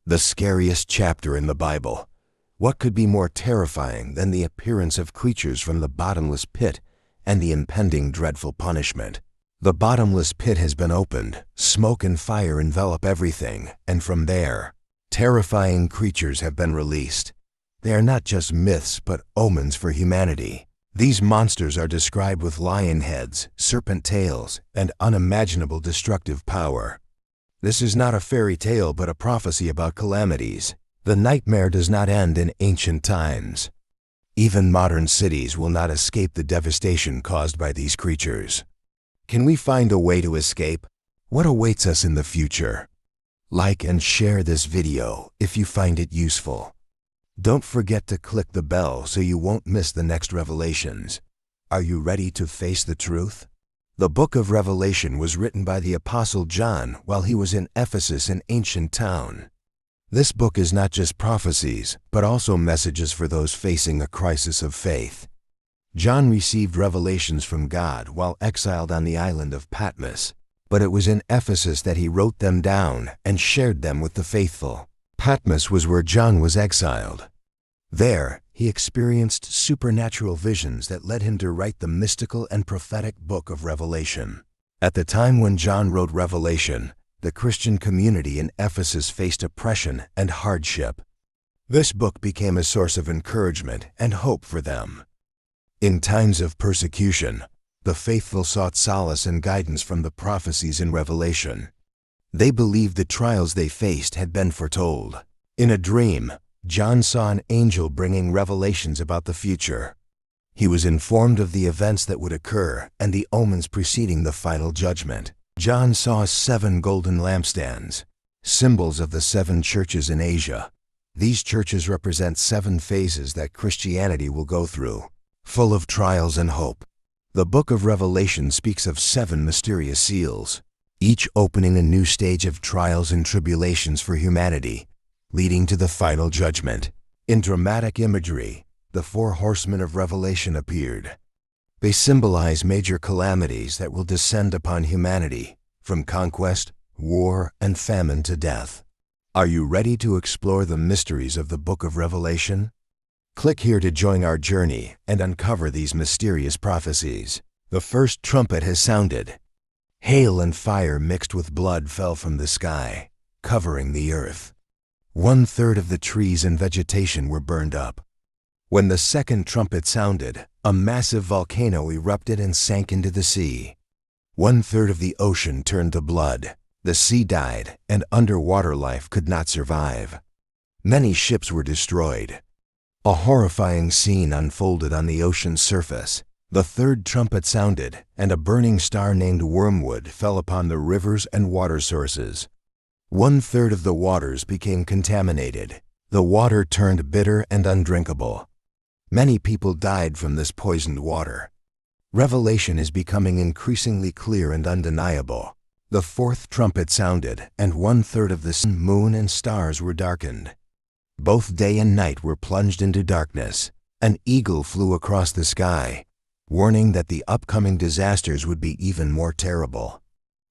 The scariest chapter in the Bible. What could be more terrifying than the appearance of creatures from the bottomless pit and the impending dreadful punishment? The bottomless pit has been opened, smoke and fire envelop everything, and from there, terrifying creatures have been released. They are not just myths but omens for humanity. These monsters are described with lion heads, serpent tails, and unimaginable destructive power. This is not a fairy tale but a prophecy about calamities. The nightmare does not end in ancient times. Even modern cities will not escape the devastation caused by these creatures. Can we find a way to escape? What awaits us in the future? Like and share this video if you find it useful. Don't forget to click the bell so you won't miss the next revelations. Are you ready to face the truth? The book of Revelation was written by the Apostle John while he was in Ephesus, an ancient town. This book is not just prophecies, but also messages for those facing a crisis of faith. John received revelations from God while exiled on the island of Patmos, but it was in Ephesus that he wrote them down and shared them with the faithful. Patmos was where John was exiled. There, he experienced supernatural visions that led him to write the mystical and prophetic book of Revelation. At the time when John wrote Revelation, the Christian community in Ephesus faced oppression and hardship. This book became a source of encouragement and hope for them. In times of persecution, the faithful sought solace and guidance from the prophecies in Revelation. They believed the trials they faced had been foretold. In a dream, John saw an angel bringing revelations about the future. He was informed of the events that would occur and the omens preceding the final judgment. John saw 7 golden lampstands, symbols of the 7 churches in Asia. These churches represent 7 phases that Christianity will go through, full of trials and hope. The book of Revelation speaks of 7 mysterious seals, each opening a new stage of trials and tribulations for humanity, leading to the final judgment. In dramatic imagery, the 4 horsemen of Revelation appeared. They symbolize major calamities that will descend upon humanity, from conquest, war, and famine to death. Are you ready to explore the mysteries of the book of Revelation? Click here to join our journey and uncover these mysterious prophecies. The first trumpet has sounded. Hail and fire mixed with blood fell from the sky, covering the earth. 1/3 of the trees and vegetation were burned up. When the second trumpet sounded, a massive volcano erupted and sank into the sea. 1/3 of the ocean turned to blood. The sea died, and underwater life could not survive. Many ships were destroyed. A horrifying scene unfolded on the ocean's surface. The third trumpet sounded, and a burning star named Wormwood fell upon the rivers and water sources. 1/3 of the waters became contaminated. The water turned bitter and undrinkable. Many people died from this poisoned water. Revelation is becoming increasingly clear and undeniable. The fourth trumpet sounded, and 1/3 of the sun, moon, and stars were darkened. Both day and night were plunged into darkness. An eagle flew across the sky, warning that the upcoming disasters would be even more terrible.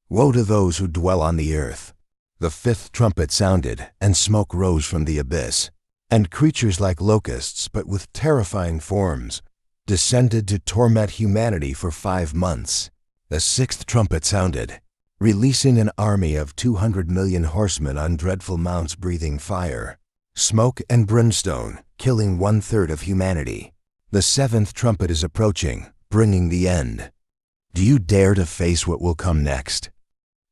Woe to those who dwell on the earth. The fifth trumpet sounded, and smoke rose from the abyss, and creatures like locusts, but with terrifying forms, descended to torment humanity for 5 months. The sixth trumpet sounded, releasing an army of 200 million horsemen on dreadful mounts breathing fire, smoke, and brimstone, killing 1/3 of humanity. The seventh trumpet is approaching, bringing the end. Do you dare to face what will come next?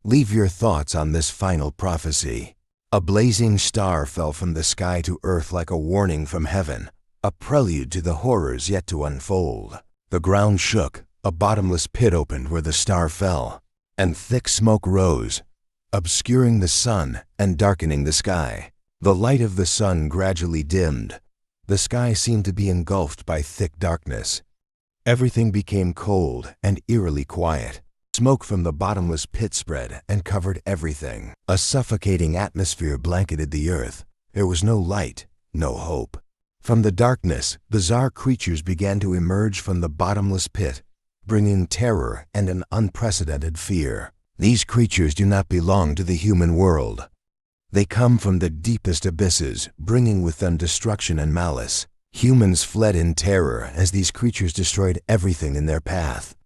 Leave your thoughts on this final prophecy. A blazing star fell from the sky to earth like a warning from heaven, a prelude to the horrors yet to unfold. The ground shook, a bottomless pit opened where the star fell, and thick smoke rose, obscuring the sun and darkening the sky. The light of the sun gradually dimmed. The sky seemed to be engulfed by thick darkness. Everything became cold and eerily quiet. Smoke from the bottomless pit spread and covered everything. A suffocating atmosphere blanketed the earth. There was no light, no hope. From the darkness, bizarre creatures began to emerge from the bottomless pit, bringing terror and an unprecedented fear. These creatures do not belong to the human world. They come from the deepest abysses, bringing with them destruction and malice. Humans fled in terror as these creatures destroyed everything in their path.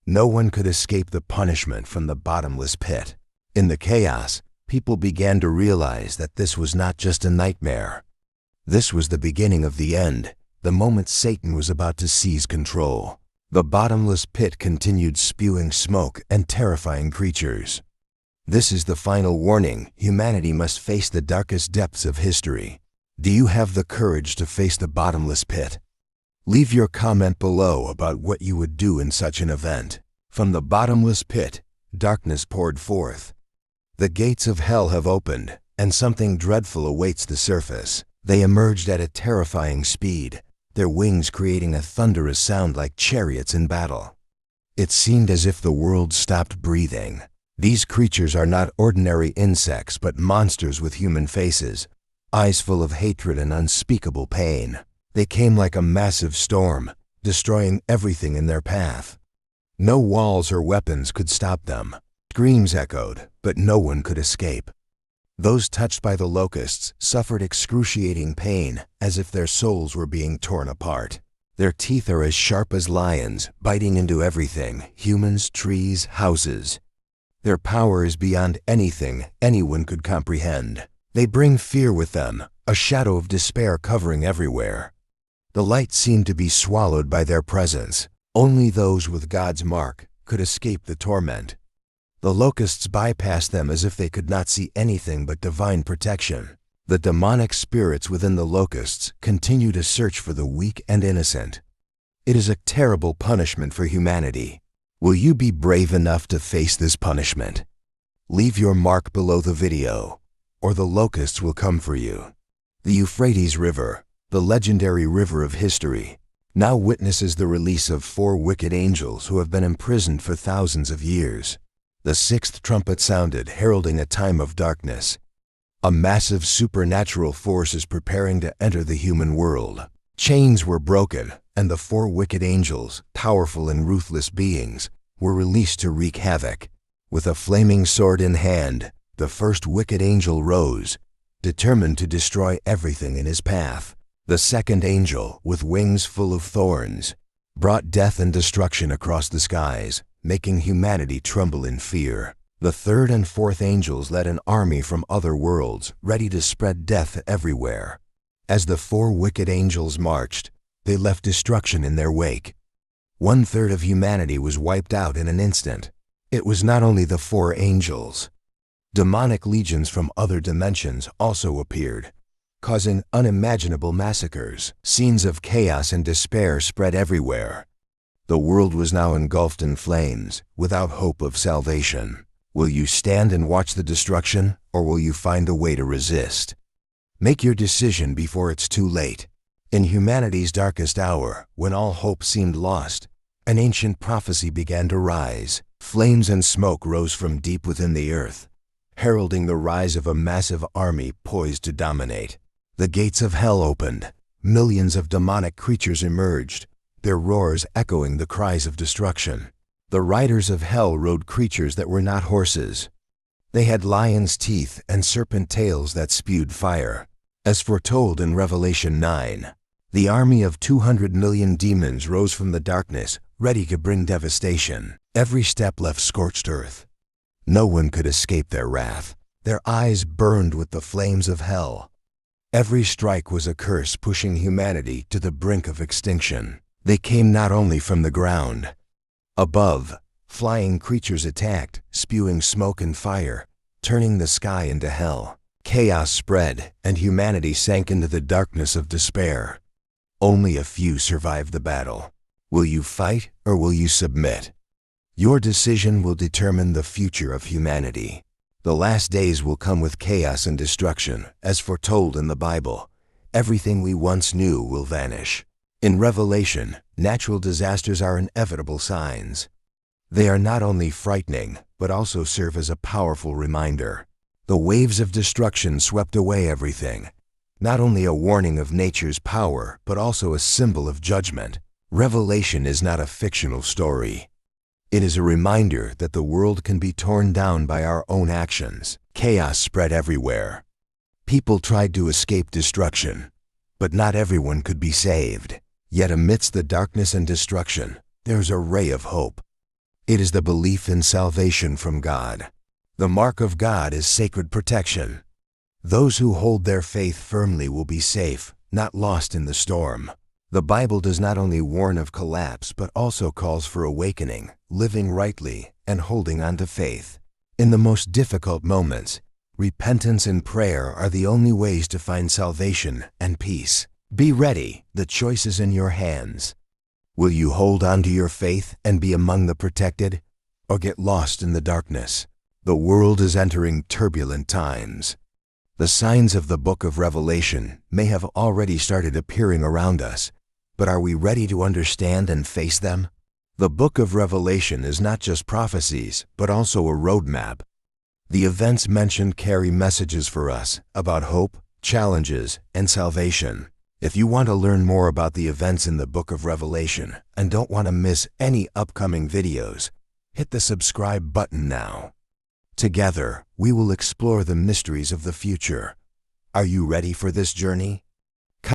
No one could escape the punishment from the bottomless pit. In the chaos, people began to realize that this was not just a nightmare. This was the beginning of the end, the moment Satan was about to seize control. The bottomless pit continued spewing smoke and terrifying creatures. This is the final warning. Humanity must face the darkest depths of history. Do you have the courage to face the bottomless pit? Leave your comment below about what you would do in such an event. From the bottomless pit, darkness poured forth. The gates of hell have opened, and something dreadful awaits the surface. They emerged at a terrifying speed, their wings creating a thunderous sound like chariots in battle. It seemed as if the world stopped breathing. These creatures are not ordinary insects, but monsters with human faces, eyes full of hatred and unspeakable pain. They came like a massive storm, destroying everything in their path. No walls or weapons could stop them. Screams echoed, but no one could escape. Those touched by the locusts suffered excruciating pain, as if their souls were being torn apart. Their teeth are as sharp as lions, biting into everything: humans, trees, houses. Their power is beyond anything anyone could comprehend. They bring fear with them, a shadow of despair covering everywhere. The light seemed to be swallowed by their presence. Only those with God's mark could escape the torment. The locusts bypassed them as if they could not see anything but divine protection. The demonic spirits within the locusts continue to search for the weak and innocent. It is a terrible punishment for humanity. Will you be brave enough to face this punishment? Leave your mark below the video, or the locusts will come for you. The Euphrates River, the legendary river of history, now witnesses the release of 4 wicked angels who have been imprisoned for thousands of years. The 6th trumpet sounded, heralding a time of darkness. A massive supernatural force is preparing to enter the human world. Chains were broken, and the 4 wicked angels, powerful and ruthless beings, were released to wreak havoc. With a flaming sword in hand, the first wicked angel rose, determined to destroy everything in his path. The 2nd angel, with wings full of thorns, brought death and destruction across the skies, making humanity tremble in fear. The 3rd and 4th angels led an army from other worlds, ready to spread death everywhere. As the 4 wicked angels marched, they left destruction in their wake. 1/3 of humanity was wiped out in an instant. It was not only the 4 angels. Demonic legions from other dimensions also appeared, causing unimaginable massacres. Scenes of chaos and despair spread everywhere. The world was now engulfed in flames, without hope of salvation. Will you stand and watch the destruction, or will you find a way to resist? Make your decision before it's too late. In humanity's darkest hour, when all hope seemed lost, an ancient prophecy began to rise. Flames and smoke rose from deep within the earth, heralding the rise of a massive army poised to dominate. The gates of hell opened. Millions of demonic creatures emerged, their roars echoing the cries of destruction. The riders of hell rode creatures that were not horses. They had lions' teeth and serpent tails that spewed fire. As foretold in Revelation 9, the army of 200 million demons rose from the darkness, ready to bring devastation. Every step left scorched earth. No one could escape their wrath. Their eyes burned with the flames of hell. Every strike was a curse pushing humanity to the brink of extinction. They came not only from the ground. Above, flying creatures attacked, spewing smoke and fire, turning the sky into hell. Chaos spread, and humanity sank into the darkness of despair. Only a few survived the battle. Will you fight, or will you submit? Your decision will determine the future of humanity. The last days will come with chaos and destruction, as foretold in the Bible. Everything we once knew will vanish. In Revelation, natural disasters are inevitable signs. They are not only frightening, but also serve as a powerful reminder. The waves of destruction swept away everything, not only a warning of nature's power, but also a symbol of judgment. Revelation is not a fictional story. It is a reminder that the world can be torn down by our own actions. Chaos spread everywhere. People tried to escape destruction, but not everyone could be saved. Yet amidst the darkness and destruction, there's a ray of hope. It is the belief in salvation from God. The mark of God is sacred protection. Those who hold their faith firmly will be safe, not lost in the storm. The Bible does not only warn of collapse, but also calls for awakening, living rightly, and holding on to faith. In the most difficult moments, repentance and prayer are the only ways to find salvation and peace. Be ready, the choice is in your hands. Will you hold on to your faith and be among the protected, or get lost in the darkness? The world is entering turbulent times. The signs of the book of Revelation may have already started appearing around us, but are we ready to understand and face them? The book of Revelation is not just prophecies, but also a roadmap. The events mentioned carry messages for us about hope, challenges, and salvation. If you want to learn more about the events in the book of Revelation and don't want to miss any upcoming videos, hit the subscribe button now. Together, we will explore the mysteries of the future. Are you ready for this journey?